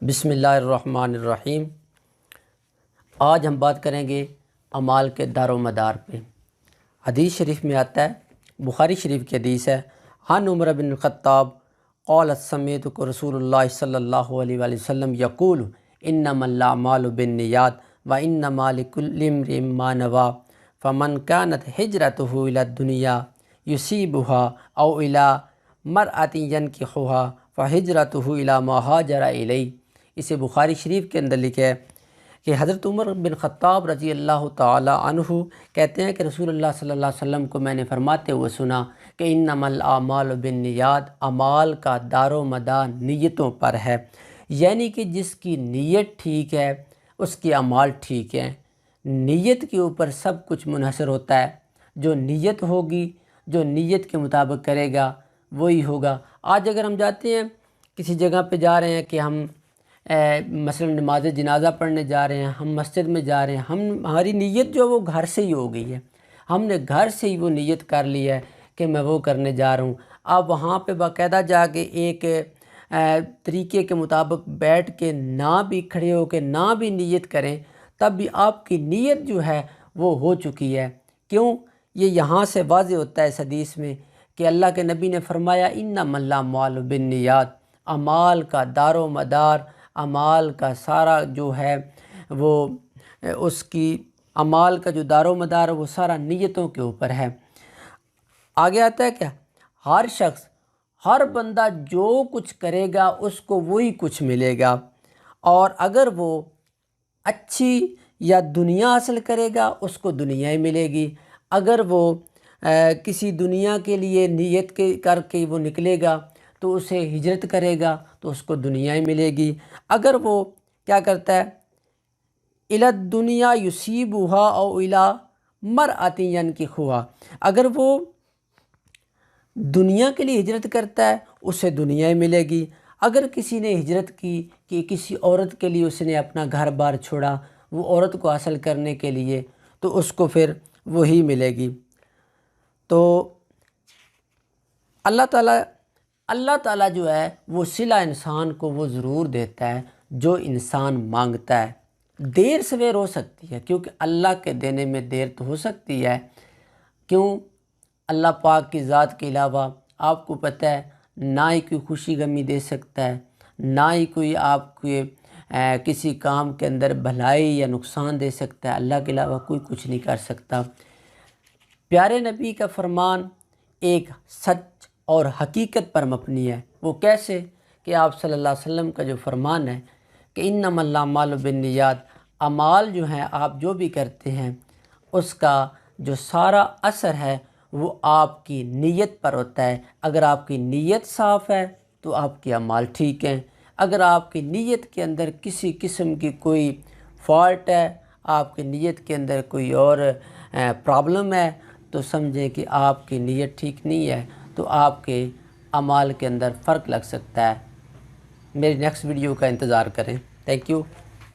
بسم اللہ الرحمن الرحیم۔ آج ہم بات کریں گے اعمال کے دار و مدار پہ۔ حدیث شریف میں آتا ہے، بخاری شریف کی حدیث ہے، عن عمر بن الخطاب قال سمعت رسول اللہ صلی اللہ علیہ وآلہ وسلم یقول انما الاعمال بالنیات وانما لکل امرئ ما نوی فمن كانت ہجرته الى الدنیا یصیبها او الى مرأة ينکحها فہجرته الى ما ہاجر الیہ۔ اسے بخاری شریف کے اندر لکھے ہے کہ حضرت عمر بن خطاب رضی اللہ تعالی عنہ کہتے ہیں کہ رسول اللہ صلی اللہ علیہ وسلم کو میں نے فرماتے ہوئے سنا کہ انما الاعمال بالنیات، اعمال کا دار و مدار نیتوں پر ہے، یعنی کہ جس کی نیت ٹھیک ہے اس کی اعمال ٹھیک ہیں۔ نیت کے اوپر سب کچھ منحصر ہوتا ہے، جو نیت ہوگی، جو نیت کے مطابق کرے گا وہی ہوگا۔ آج اگر ہم جاتے ہیں کسی جگہ پہ جا رہے ہیں کہ ہم مثلا نماز جنازہ پڑھنے جا رہے ہیں، ہم مسجد میں جا رہے ہیں، ہماری نیت جو وہ گھر سے ہی ہو گئی ہے، ہم نے گھر سے ہی وہ نیت کر لی ہے کہ میں وہ کرنے جا رہا ہوں۔ آپ وہاں پہ باقاعدہ جا کے ایک طریقے کے مطابق بیٹھ کے نہ بھی کھڑے ہو کے نہ بھی نیت کریں، تب بھی آپ کی نیت جو ہے وہ ہو چکی ہے۔ کیوں؟ یہ یہاں سے واضح ہوتا ہے اس حدیث میں کہ اللہ کے نبی نے فرمایا انما الاعمال بالنیات، اعمال کا دار و مدار، اعمال کا سارا جو ہے وہ اس کی اعمال کا جو دار و مدار ہے وہ سارا نیتوں کے اوپر ہے۔ آگے آتا ہے کیا؟ ہر شخص، ہر بندہ جو کچھ کرے گا اس کو وہی کچھ ملے گا، اور اگر وہ اچھی یا دنیا حاصل کرے گا اس کو دنیا ہی ملے گی، اگر وہ کسی دنیا کے لیے نیت کر کے وہ نکلے گا تو اسے ہجرت کرے گا تو اس کو دنیا ہی ملے گی۔ اگر وہ کیا کرتا ہے الی الدنیا یصیبها او الی مرأة ينکحها، اگر وہ دنیا کے لیے ہجرت کرتا ہے اسے دنیا ہی ملے گی۔ اگر کسی نے ہجرت کی کہ کسی عورت کے لیے اس نے اپنا گھر بار چھوڑا وہ عورت کو حاصل کرنے کے لیے تو اس کو پھر وہی ملے گی۔ تو اللہ تعالیٰ جو ہے وہ صلہ انسان کو وہ ضرور دیتا ہے جو انسان مانگتا ہے۔ دیر سویر ہو سکتی ہے کیونکہ اللہ کے دینے میں دیر تو ہو سکتی ہے، کیوں؟ اللہ پاک کی ذات کے علاوہ آپ کو پتہ ہے نہ ہی کوئی خوشی غمی دے سکتا ہے، نہ ہی کوئی آپ کو کسی کام کے اندر بھلائی یا نقصان دے سکتا ہے، اللہ کے علاوہ کوئی کچھ نہیں کر سکتا۔ پیارے نبی کا فرمان ایک سچ اور حقیقت پر مبنی ہے۔ وہ کیسے؟ کہ آپ صلی اللہ علیہ وسلم کا جو فرمان ہے کہ انما الاعمال بالنیات، اعمال جو ہیں آپ جو بھی کرتے ہیں اس کا جو سارا اثر ہے وہ آپ کی نیت پر ہوتا ہے۔ اگر آپ کی نیت صاف ہے تو آپ کے اعمال ٹھیک ہیں، اگر آپ کی نیت کے اندر کسی قسم کی کوئی فالٹ ہے، آپ کی نیت کے اندر کوئی اور پرابلم ہے تو سمجھیں کہ آپ کی نیت ٹھیک نہیں ہے، تو آپ کے اعمال کے اندر فرق لگ سکتا ہے۔ میری نیکسٹ ویڈیو کا انتظار کریں۔ Thank you.